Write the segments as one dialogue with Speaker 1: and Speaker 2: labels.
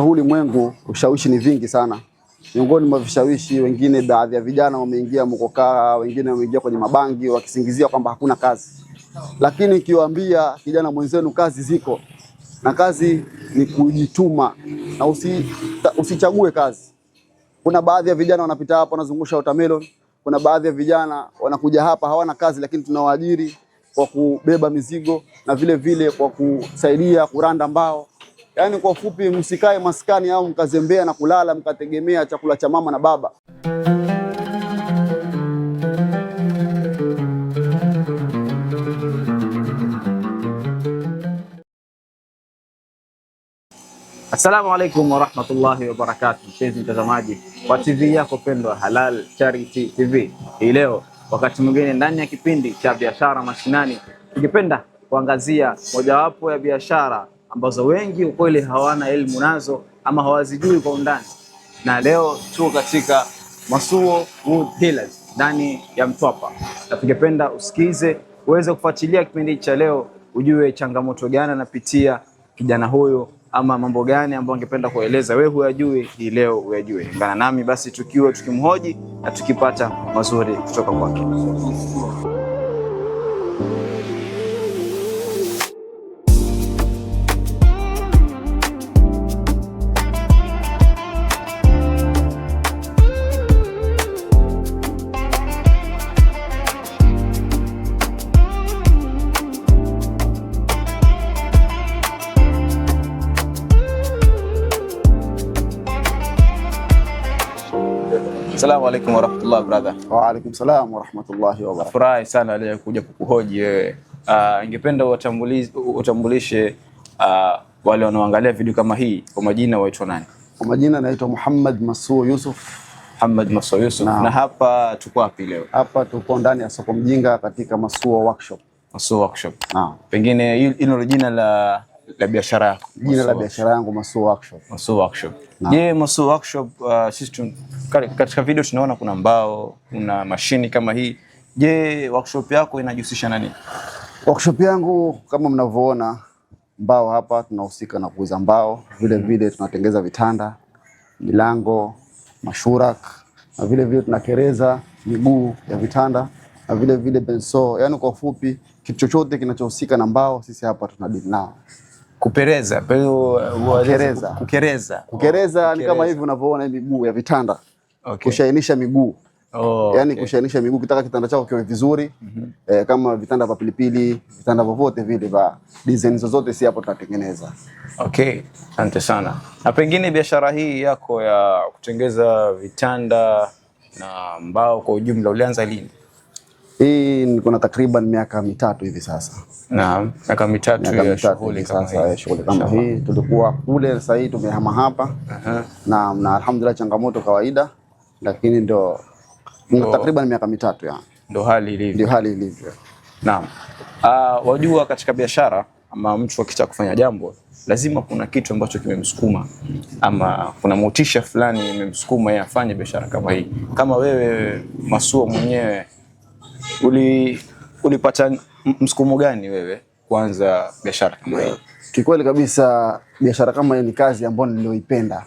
Speaker 1: Ulimwengu ushawishi ni vingi sana. Miongoni mwa vishawishi, wengine baadhi ya vijana wameingia mkokaa, wengine wameingia kwenye mabangi wakisingizia kwamba hakuna kazi. Lakini ukiwaambia kijana mwenzenu kazi ziko, na kazi ni kujituma, na usichague kazi. Kuna baadhi ya vijana wanapita hapa wanazungusha watermelon, kuna baadhi ya vijana wanakuja hapa hawana kazi, lakini tunawaajiri kwa kubeba mizigo na vile vile kwa kusaidia kuranda mbao. Yaani kwa ufupi, msikae maskani au mkazembea na kulala mkategemea chakula cha mama na baba.
Speaker 2: Assalamu alaikum warahmatullahi wabarakatuh. Mpenzi mtazamaji wa TV yako pendwa Halal Charity TV. Hii leo wakati mwingine ndani ya kipindi cha biashara mashinani, tungependa kuangazia mojawapo ya biashara ambazo wengi ukweli hawana elimu nazo ama hawazijui kwa undani. Na leo tuko katika Masuo Wood Dealers ndani ya Mtwapa. Na tungependa usikize, uweze kufuatilia kipindi cha leo, ujue changamoto gani anapitia kijana huyo ama mambo gani ambayo ungependa kueleza wewe huyajui, hii leo uyajue. Ungana nami basi tukiwa tukimhoji na tukipata mazuri kutoka kwake. Assalamu alaikum warahmatullahi brother.
Speaker 1: Wa alaikum salam warahmatullahi wabarakatuh.
Speaker 2: Furahi sana leo kuja kukuhoji wewe. Ningependa utambulishe wale wanaoangalia video kama hii, kwa majina waitwa nani?
Speaker 1: Kwa majina naitwa Muhammad Masuo Yusuf.
Speaker 2: Muhammad Masuo Yusuf. Na hapa tuko wapi leo?
Speaker 1: Hapa tuko ndani ya soko Mjinga katika Masuo Workshop.
Speaker 2: Masuo Workshop. Pengine hilo jina la biashara yako?
Speaker 1: Jina la biashara yangu Masuo Workshop.
Speaker 2: Masuo Workshop. Je, Masuo Workshop, sisi katika video tunaona kuna mbao, kuna mashini kama hii. Je, workshop yako inajihusisha na nini?
Speaker 1: Workshop yangu kama mnavyoona, mbao hapa tunahusika na kuuza mbao, vile vile tunatengeza vitanda, milango, mashurak, na vile vile tunakereza miguu ya vitanda, na vile vile benso. Yaani kwa ufupi, kitu chochote kinachohusika na mbao sisi hapa tunadili nao.
Speaker 2: Kukereza
Speaker 1: ni kama hivi unavyoona miguu ya vitanda. Okay. Kushainisha miguu. Yaani okay. Kushainisha miguu, kitaka kitanda chako kiwe vizuri. Kama vitanda vya pilipili, vitanda vyovyote vile vya design zozote si hapo tunatengeneza.
Speaker 2: Okay, asante sana. Na pengine biashara hii yako ya kutengeza vitanda na mbao kwa ujumla ulianza lini?
Speaker 1: Hii niko na takriban miaka 3 hivi sasa.
Speaker 2: Naam, miaka 3 ya shughuli
Speaker 1: kama hii. Tulikuwa kule, sasa hii tumehama hapa. Na alhamdulillah changamoto kawaida, lakini ndo takriban miaka 3 ya.
Speaker 2: Ndo hali ilivyo. Naam. Wajua katika biashara ama mtu akitaka kufanya jambo lazima kuna kitu ambacho kimemsukuma ama kuna motisha fulani imemsukuma yeye afanye biashara kama hii. Kama wewe Masuo mwenyewe ulipata msukumo gani wewe kuanza biashara kama hii?
Speaker 1: Kikweli kabisa biashara kama hii ni kazi ambayo nilioipenda.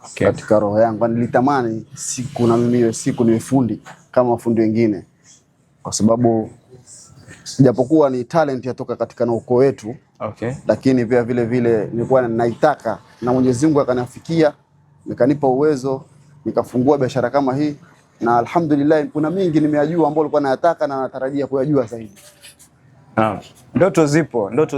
Speaker 1: Okay. Katika roho yangu nilitamani siku na mimi niwe fundi kama wafundi wengine, kwa sababu japokuwa ni talent yatoka katika na ukoo wetu.
Speaker 2: Okay.
Speaker 1: Lakini pia vile vile nilikuwa naitaka na Mwenyezi Mungu akanifikia, nikanipa uwezo, nikafungua biashara kama hii. Na alhamdulillah kuna mingi nimeyajua ambayo nilikuwa nayataka na natarajia kuyajua zaidi.
Speaker 2: Ndoto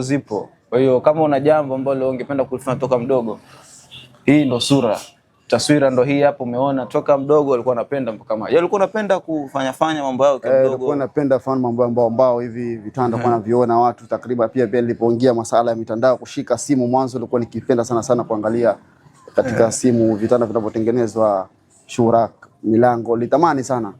Speaker 2: zipo. Kwa hiyo kama una jambo ambalo ungependa kulifanya toka mdogo, hii ndo taswira ndo hii hapo umeona. Toka mdogo alikuwa anapenda mpaka kama. Alikuwa anapenda kufanya mambo yao kidogo.
Speaker 1: Alikuwa anapenda kufanya mambo ambao hivi vitanda kwa naviona watu takriban. Pia nilipoingia masuala ya mitandao, kushika simu mwanzo nilikuwa nikipenda sana kuangalia katika simu vitanda vinavyotengenezwa, shurak, milango, litamani sana.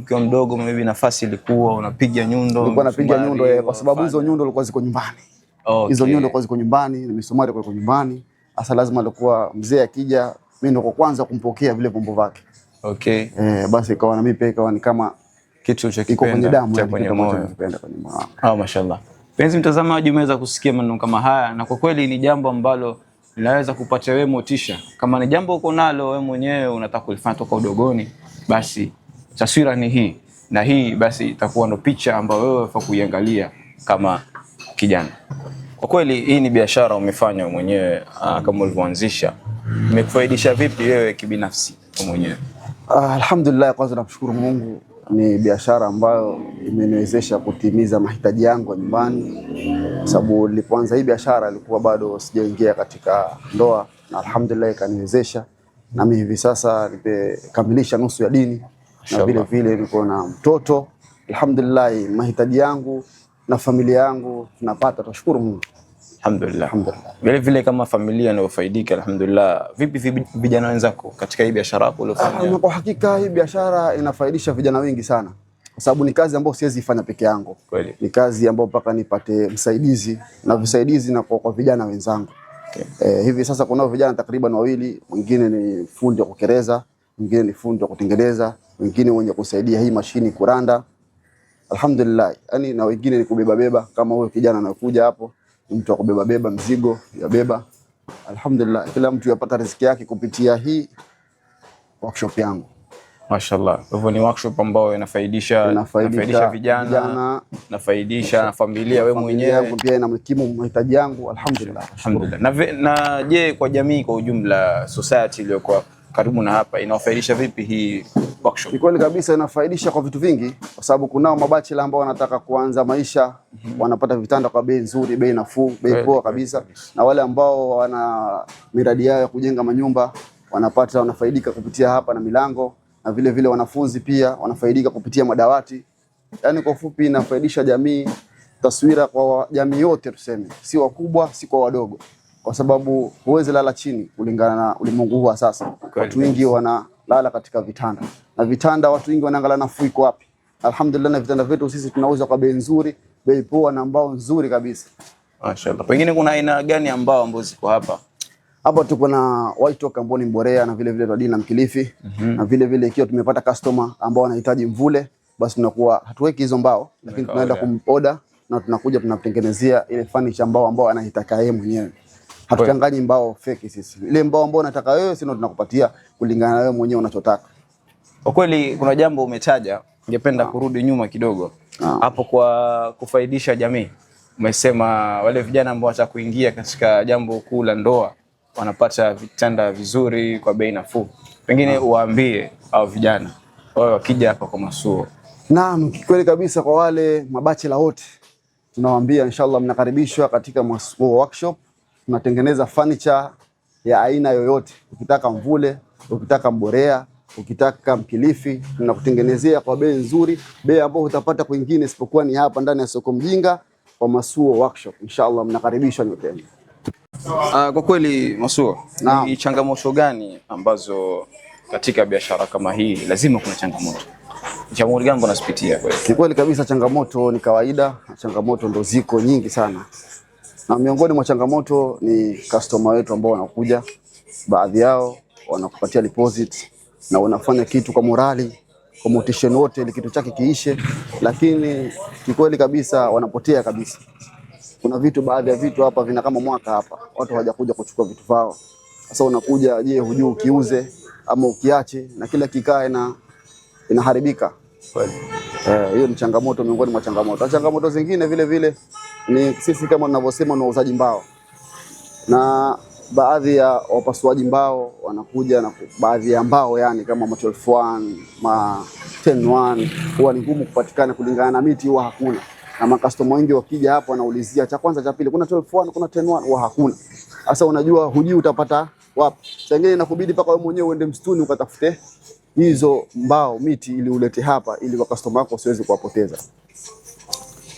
Speaker 2: Kwa mdogo maybe nafasi ilikuwa unapiga nyundo.
Speaker 1: Nilikuwa napiga nyundo kwa sababu hizo nyundo zilikuwa ziko nyumbani. Okay. Hizo nyundo zilikuwa ziko nyumbani, misumari ilikuwa nyumbani. Sasa lazima alikuwa mzee akija mimi ndo kwa kwanza kumpokea vile pombo vake.
Speaker 2: Okay.
Speaker 1: Basi ikawa na mimi pia ikawa ni kama
Speaker 2: kitu cha kwenye damu ya kwenye moyo. Mashallah. Penzi mtazamaji, umeweza kusikia maneno kama haya, na kwa kweli ni jambo ambalo linaweza kupatia wewe motisha. Kama ni jambo uko nalo wewe mwenyewe unataka kulifanya toka udogoni, basi taswira ni hii na hii, basi itakuwa ndo picha ambayo wewe unafaa kuiangalia kama kijana. Kwa kweli hii ni biashara umefanya mwenyewe kama ulivyoanzisha. Imekufaidisha vipi wewe kibinafsi mwenyewe?
Speaker 1: Alhamdulillah, kwanza namshukuru Mungu, ni biashara ambayo imeniwezesha kutimiza mahitaji yangu nyumbani, sababu nilipoanza hii biashara ilikuwa bado sijaingia katika ndoa, na alhamdulillah ikaniwezesha, na mimi hivi sasa nimekamilisha nusu ya dini na vile vile niko na mtoto. Alhamdulillah, mahitaji yangu na familia yangu tunapata, tunashukuru Mungu.
Speaker 2: Alhamdulillah. Vile vile kama familia inayofaidika alhamdulillah. Vipi vijana wenzako katika hii biashara yako uliyofanya?
Speaker 1: Kwa hakika hii biashara inafaidisha vijana wengi sana, kwa sababu ni kazi ambayo siwezi ifanya peke yangu.
Speaker 2: Kweli.
Speaker 1: Ni kazi ambayo mpaka nipate msaidizi na visaidizi na kwa vijana wenzangu. Okay. Hivi sasa kuna vijana takriban 2, mwingine ni fundi wa kukereza, mwingine ni fundi wa kutengeneza, mwingine mwenye kusaidia hii mashini kuranda. Alhamdulillah. Yani na wengine ni kubeba kama huyo kijana anakuja hapo, mtu akubeba mzigo ya beba. Alhamdulillah, kila mtu yapata riziki yake kupitia hii workshop yangu.
Speaker 2: Mashaallah. Hivyo ni workshop ambayo inafaidisha vijana, inafaidisha na familia, wewe mwenyewe
Speaker 1: pia inamkimu mahitaji yangu. Alhamdulillah.
Speaker 2: Alhamdulillah. Na je, kwa jamii kwa ujumla, society iliyokuwa karibu na hapa inawafaidisha vipi hii workshop?
Speaker 1: Kweli kabisa inafaidisha kwa vitu vingi, kwa sababu kunao mabachela ambao wanataka kuanza maisha, wanapata vitanda kwa bei nzuri, bei nafuu, bei poa kabisa. Na wale ambao wana miradi yao ya kujenga manyumba wanafaidika kupitia hapa na milango, na vile vile wanafunzi pia wanafaidika kupitia madawati. Yaani kwa ufupi inafaidisha jamii, taswira kwa jamii yote tuseme, si wakubwa si kwa wadogo, kwa sababu huwezi lala chini kulingana na ulimwengu huu sasa. Watu wengi wanalala katika vitanda, na vitanda watu wengi wanaangalia nafuu iko wapi. Alhamdulillah, na vitanda vyetu sisi tunauza kwa bei nzuri, bei poa na mbao nzuri kabisa.
Speaker 2: Mashaallah. Pengine kuna aina gani ambazo ziko hapa?
Speaker 1: Hapa tuko na white oak ambao ni Mborea, na vile vile Twadina na Mkilifi. Na vile vile ikiwa tumepata customer ambao wanahitaji mvule, basi tunakuwa hatuweki hizo mbao, lakini tunaenda kumorder na tunakuja tunatengenezea ile furniture ambao anahitaka yeye mwenyewe. Hatuchanganyi mbao fake sisi. Ile mbao ambao unataka wewe sio tunakupatia kulingana na wewe mwenyewe unachotaka.
Speaker 2: Kwa kweli kuna jambo umetaja, ningependa kurudi nyuma kidogo. Hapo kwa kufaidisha jamii. Umesema wale vijana ambao wataka kuingia katika jambo kuu la ndoa wanapata vitanda vizuri kwa bei nafuu. Pengine uwaambie hao vijana wao wakija hapa kwa Masuo.
Speaker 1: Naam, kweli kabisa, kwa wale mabachela wote tunawaambia inshallah mnakaribishwa katika Masuo workshop. Tunatengeneza furniture ya aina yoyote. Ukitaka mvule, ukitaka Mborea, ukitaka Mkilifi, tunakutengenezea kwa bei nzuri, bei ambayo utapata kwingine isipokuwa ni hapa ndani ya soko Mjinga kwa Masuo workshop. Inshallah mnakaribishwa nyote.
Speaker 2: Kwa kweli Masuo, ni changamoto gani ambazo katika biashara kama hii lazima kuna changamoto? Changamoto gani unazipitia kweli?
Speaker 1: Kweli kabisa, changamoto ni kawaida, changamoto ndo ziko nyingi sana. Na miongoni mwa changamoto ni customer wetu ambao wanakuja, baadhi yao wanakupatia deposit na wanafanya kitu kwa morali, kwa motivation wote ili kitu chake kiishe, lakini kikweli kabisa wanapotea kabisa. Kuna baadhi ya vitu hapa vina kama mwaka hapa, watu hawajakuja kuchukua vitu vao. Sasa unakuja, je, hujui ukiuze ama ukiache, na kila kikaa inaharibika.
Speaker 2: Kweli.
Speaker 1: Hiyo ni changamoto miongoni mwa changamoto. Changamoto zingine vile vile ni sisi kama tunavyosema ni wauzaji mbao, na baadhi ya wapasuaji mbao wanakuja na baadhi ya mbao yani kama 12-1 ma 10-1 huwa ni ngumu kupatikana kulingana na miti, huwa hakuna. Na makastoma wengi wakija hapo wanaulizia cha kwanza cha pili, kuna 12-1 kuna 10-1, huwa hakuna. Sasa unajua hujui utapata wapi. Sasa ingine inakubidi paka wewe mwenyewe uende msituni ukatafute hizo mbao miti ili ulete hapa ili kwa customer wako usiweze kuwapoteza.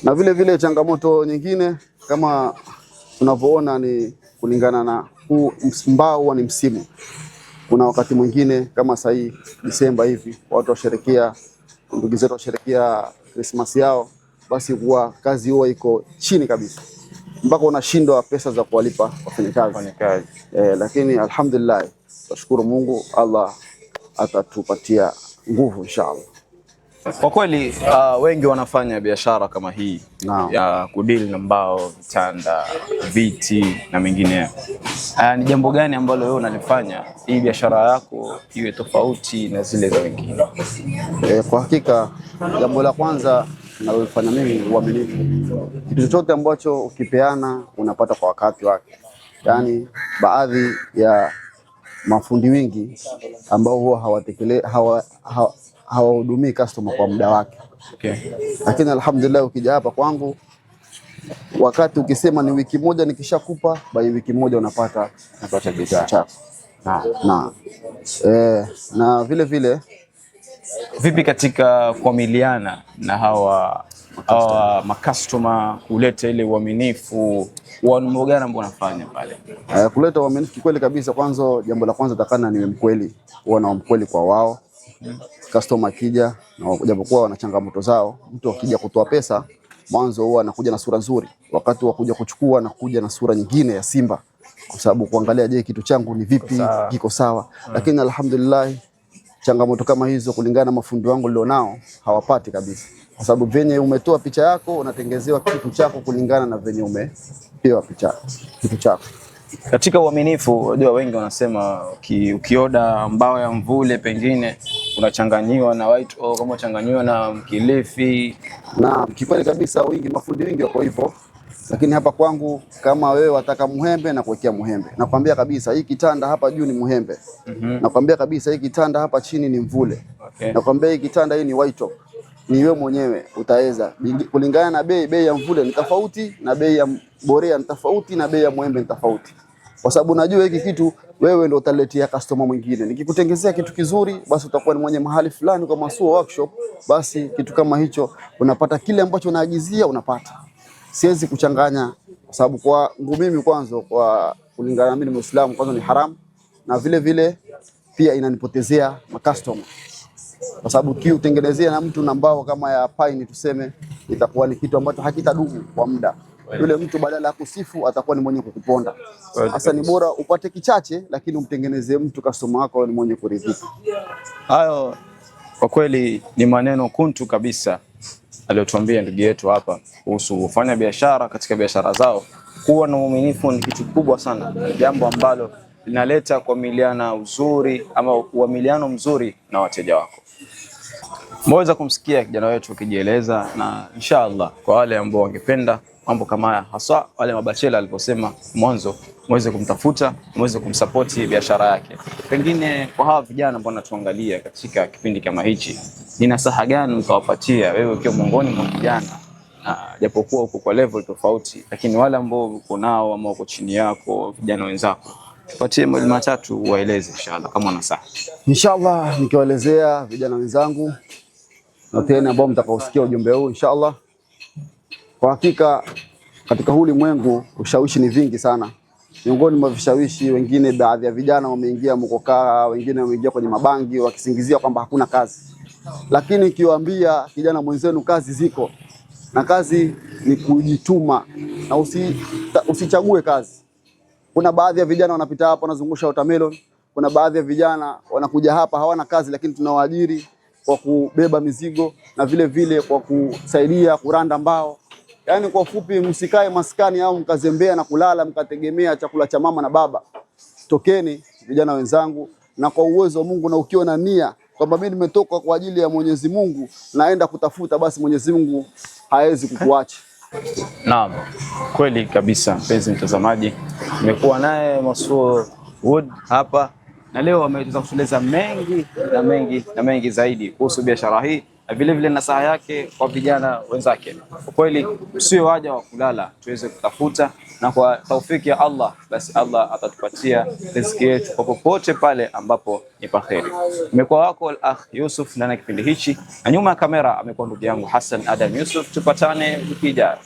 Speaker 1: Na vile vile changamoto nyingine kama tunavyoona ni kulingana na huu mbao huwa ni msimu. Kuna wakati mwingine kama sasa hii Disemba hivi watu washerekea, ndugu zetu washerekea Christmas yao, basi huwa kazi huwa iko chini kabisa, mpaka unashindwa pesa za kuwalipa wafanyakazi. Lakini alhamdulillah, tunashukuru Mungu, Allah atatupatia nguvu inshallah.
Speaker 2: Kwa kweli wengi wanafanya biashara kama hii ya kudili na mbao, vitanda, viti na mengineyo. Ni jambo gani ambalo wewe unalifanya hii biashara yako iwe tofauti na zile za wengine?
Speaker 1: Kwa hakika jambo la kwanza nalofanya mimi ni uaminifu. Kitu chochote ambacho ukipeana unapata kwa wakati wake. Yaani baadhi ya mafundi wengi ambao huwa hawahudumii customer kwa muda wake.
Speaker 2: Okay.
Speaker 1: Lakini alhamdulillah ukija hapa kwangu, wakati ukisema ni wiki moja nikishakupa, bali wiki moja unapata bidhaa chako. Na vile vile
Speaker 2: vipi katika kuamiliana na hawa makastoma, kuleta ile uaminifu, mambo gani ambao unafanya pale?
Speaker 1: Kuleta uaminifu kikweli kabisa, jambo la kwanza takana niwe mkweli, huwa na mkweli kwa wao. Customer akija na japokuwa wana changamoto zao, mtu akija kutoa pesa mwanzo huwa anakuja na sura nzuri, wakati wa kuja kuchukua na kuja na sura nyingine ya simba, kwa sababu kuangalia je, kitu changu ni vipi, kiko sawa. Lakini alhamdulillah changamoto kama hizo kulingana na mafundi wangu nilionao hawapati kabisa, kwa sababu venye umetoa picha yako unatengezewa kitu chako kulingana na venye umepewa kitu chako.
Speaker 2: Katika uaminifu, unajua wengi wanasema ukioda mbao ya mvule pengine unachanganyiwa na white oak, kama unachanganyiwa na mkilifi.
Speaker 1: Na kikweli kabisa mafundi wengi wako hivyo, lakini hapa kwangu kama wewe wataka muhembe na kuwekea muhembe. Nakwambia kabisa hii kitanda hapa juu ni muhembe. Nakwambia kabisa hii kitanda hapa chini ni mvule.
Speaker 2: Okay.
Speaker 1: Nakwambia hii kitanda hii ni white oak. Ni wewe mwenyewe utaweza kulingana na bei ya mvule ni tofauti, na bei ya borea ni tofauti, na bei ya muhembe ni tofauti. Kwa sababu najua hiki kitu wewe ndio utaletea customer mwingine. Nikikutengezea kitu kizuri, basi utakuwa ni mwenye mahali fulani kama Sua Workshop, basi kitu kama hicho unapata kile ambacho unaagizia unapata. Siwezi kuchanganya, kwa sababu kwa mimi kwanza, kwa kulingana na mimi ni Muislamu, kwanza ni haram, na vile vile pia inanipotezea customer. Kwa sababu utengenezea na mtu na mbao kama ya pine tuseme, itakuwa ni kitu ambacho hakitadumu kwa muda. Yule mtu badala ya kusifu atakuwa ni mwenye kukuponda. Sasa ni bora upate kichache, lakini umtengenezee mtu customer wako ni mwenye kuridhika.
Speaker 2: Hayo kwa kweli ni maneno kuntu kabisa aliyotuambia ndugu yetu hapa kuhusu kufanya biashara. Katika biashara zao kuwa na uaminifu ni kitu kubwa sana, jambo ambalo linaleta kuamiliana uzuri ama uamiliano mzuri na wateja wako. Mweza kumsikia kijana wetu akijieleza, na inshallah kwa wale ambao wangependa mambo kama haya, hasa wale mabachela aliposema mwanzo, muweze kumtafuta, muweze kumsupport biashara yake. Pengine kwa hawa vijana ambao wanatuangalia katika kipindi kama hichi, ni nasaha gani utawapatia wewe ukiwa miongoni mwa vijana, japokuwa uko kwa level tofauti, lakini wale ambao uko nao ama uko chini yako, vijana wenzako, tupatie mawili matatu waeleze inshallah kama nasaha.
Speaker 1: Inshallah nikiwaelezea vijana wenzangu na tena ambao mtakaosikia ujumbe huu inshallah, kwa hakika katika huu ulimwengu ushawishi ni vingi sana. Miongoni mwa vishawishi, wengine baadhi ya vijana wameingia mkokaa, wengine wameingia kwenye mabangi wakisingizia kwamba hakuna kazi. Lakini ukiwaambia kijana mwenzenu kazi ziko, na kazi ni kujituma, na usichague kazi. Kuna baadhi ya vijana wanapita hapa wanazungusha watermelon, kuna baadhi ya vijana wanakuja hapa hawana kazi, lakini tunawaajiri kwa kubeba mizigo na vile vile kwa kusaidia kuranda mbao. Yaani kwa ufupi, msikae maskani au mkazembea na kulala mkategemea chakula cha mama na baba. Tokeni vijana wenzangu, na kwa uwezo wa Mungu, na ukiwa na nia kwamba mimi nimetoka kwa ajili ya Mwenyezi Mungu naenda kutafuta, basi Mwenyezi Mungu hawezi kukuacha.
Speaker 2: Naam, kweli kabisa mpenzi mtazamaji. Nimekuwa naye Masur Wood hapa, na leo ameweza kutueleza mengi zaidi kuhusu biashara hii, na vile vile nasaha yake kwa vijana wenzake. Kwa kweli usiwe waja wa kulala, tuweze kutafuta, na kwa taufiki ya Allah basi Allah atatupatia riziki yetu kwa popote pale ambapo ni paheri. Nimekuwa wako al-akh Yusuf ndani ya kipindi hichi, na nyuma ya kamera amekuwa ndugu yangu Hassan Adam Yusuf. Tupatane wiki ijayo.